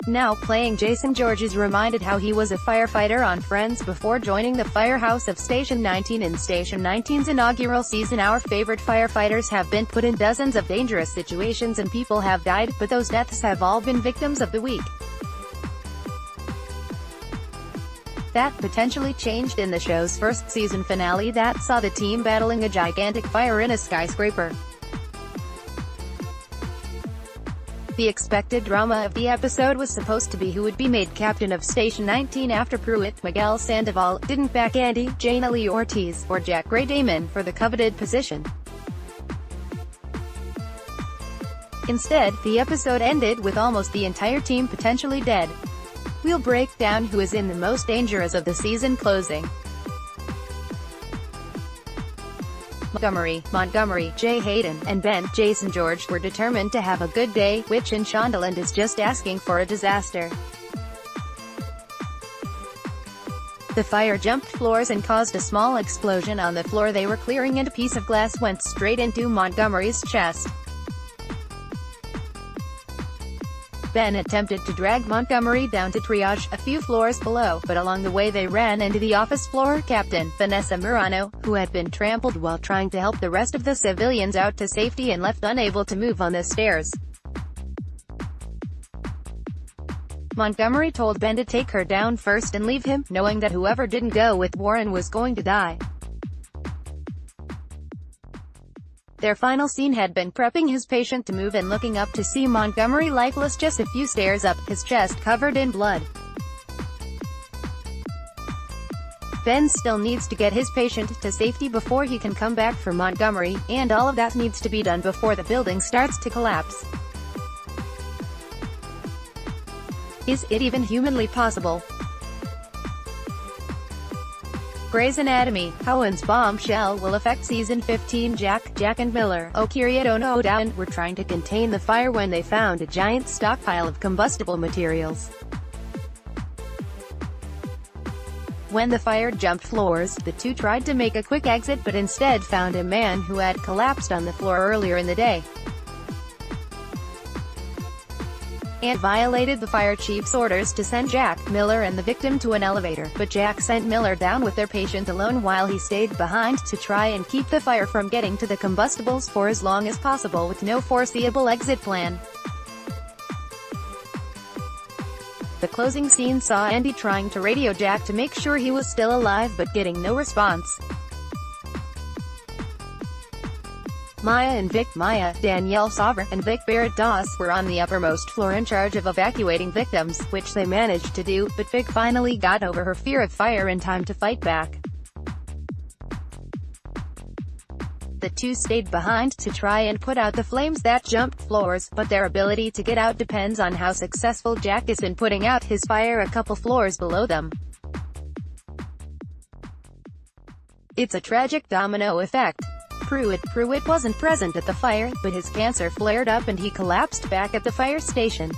now playing Jason George, is reminded how he was a firefighter on Friends before joining the Firehouse of Station 19 in Station 19's inaugural season. Our favorite firefighters have been put in dozens of dangerous situations and people have died, but those deaths have all been victims of the week. That potentially changed in the show's first season finale that saw the team battling a gigantic fire in a skyscraper. The expected drama of the episode was supposed to be who would be made captain of Station 19 after Pruitt, Miguel Sandoval, didn't back Andy, Jana Lee Ortiz, or Jack Gray Damon for the coveted position. Instead, the episode ended with almost the entire team potentially dead. We'll break down who is in the most danger as of the season closing. Montgomery, Jay Hayden, and Ben, Jason George, were determined to have a good day, which in Shondaland is just asking for a disaster. The fire jumped floors and caused a small explosion on the floor they were clearing, and a piece of glass went straight into Montgomery's chest. Ben attempted to drag Montgomery down to triage, a few floors below, but along the way they ran into the office floor captain, Vanessa Murano, who had been trampled while trying to help the rest of the civilians out to safety and left unable to move on the stairs. Montgomery told Ben to take her down first and leave him, knowing that whoever didn't go with Warren was going to die. Their final scene had been prepping his patient to move and looking up to see Montgomery lifeless just a few stairs up, his chest covered in blood. Ben still needs to get his patient to safety before he can come back for Montgomery, and all of that needs to be done before the building starts to collapse. Is it even humanly possible? Grey's Anatomy, Cohen's bombshell will affect Season 15. Jack and Miller, Okiriodono were trying to contain the fire when they found a giant stockpile of combustible materials. When the fire jumped floors, the two tried to make a quick exit but instead found a man who had collapsed on the floor earlier in the day, and violated the fire chief's orders to send Jack, Miller and the victim to an elevator, but Jack sent Miller down with their patient alone while he stayed behind to try and keep the fire from getting to the combustibles for as long as possible with no foreseeable exit plan. The closing scene saw Andy trying to radio Jack to make sure he was still alive but getting no response. Maya, Danielle Sauver, and Vic Barrett-Doss were on the uppermost floor in charge of evacuating victims, which they managed to do, but Vic finally got over her fear of fire in time to fight back. The two stayed behind to try and put out the flames that jumped floors, but their ability to get out depends on how successful Jack is in putting out his fire a couple floors below them. It's a tragic domino effect. Pruitt wasn't present at the fire, but his cancer flared up and he collapsed back at the fire station.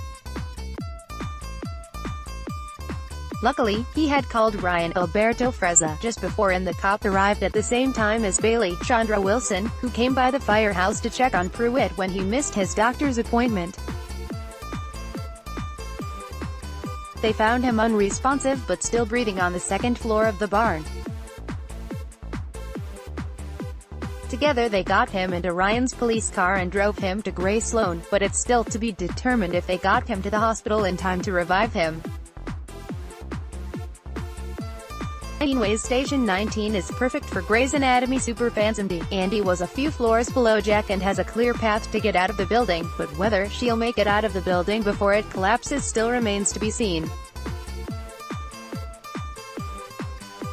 Luckily, he had called Ryan Alberto Frezza just before, and the cop arrived at the same time as Bailey, Chandra Wilson, who came by the firehouse to check on Pruitt when he missed his doctor's appointment. They found him unresponsive but still breathing on the second floor of the barn. Together they got him into Ryan's police car and drove him to Gray Sloan, but it's still to be determined if they got him to the hospital in time to revive him. Anyways, Station 19 is perfect for Grey's Anatomy superfans. Andy was a few floors below Jack and has a clear path to get out of the building, but whether she'll make it out of the building before it collapses still remains to be seen.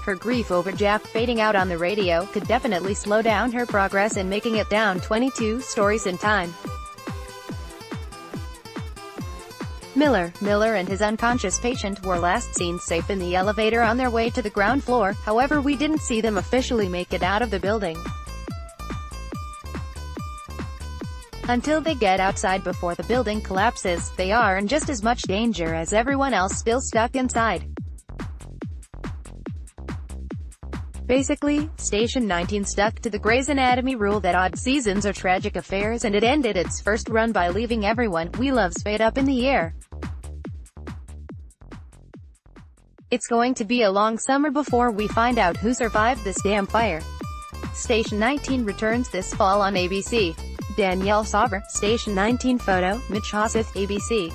Her grief over Jack fading out on the radio could definitely slow down her progress in making it down 22 stories in time. Miller and his unconscious patient were last seen safe in the elevator on their way to the ground floor, however we didn't see them officially make it out of the building. Until they get outside before the building collapses, they are in just as much danger as everyone else still stuck inside. Basically, Station 19 stuck to the Grey's Anatomy rule that odd seasons are tragic affairs, and it ended its first run by leaving everyone we love spade up in the air. It's going to be a long summer before we find out who survived this damn fire. Station 19 returns this fall on ABC. Danielle Sauver, Station 19 photo, Mitch Hosseth, ABC.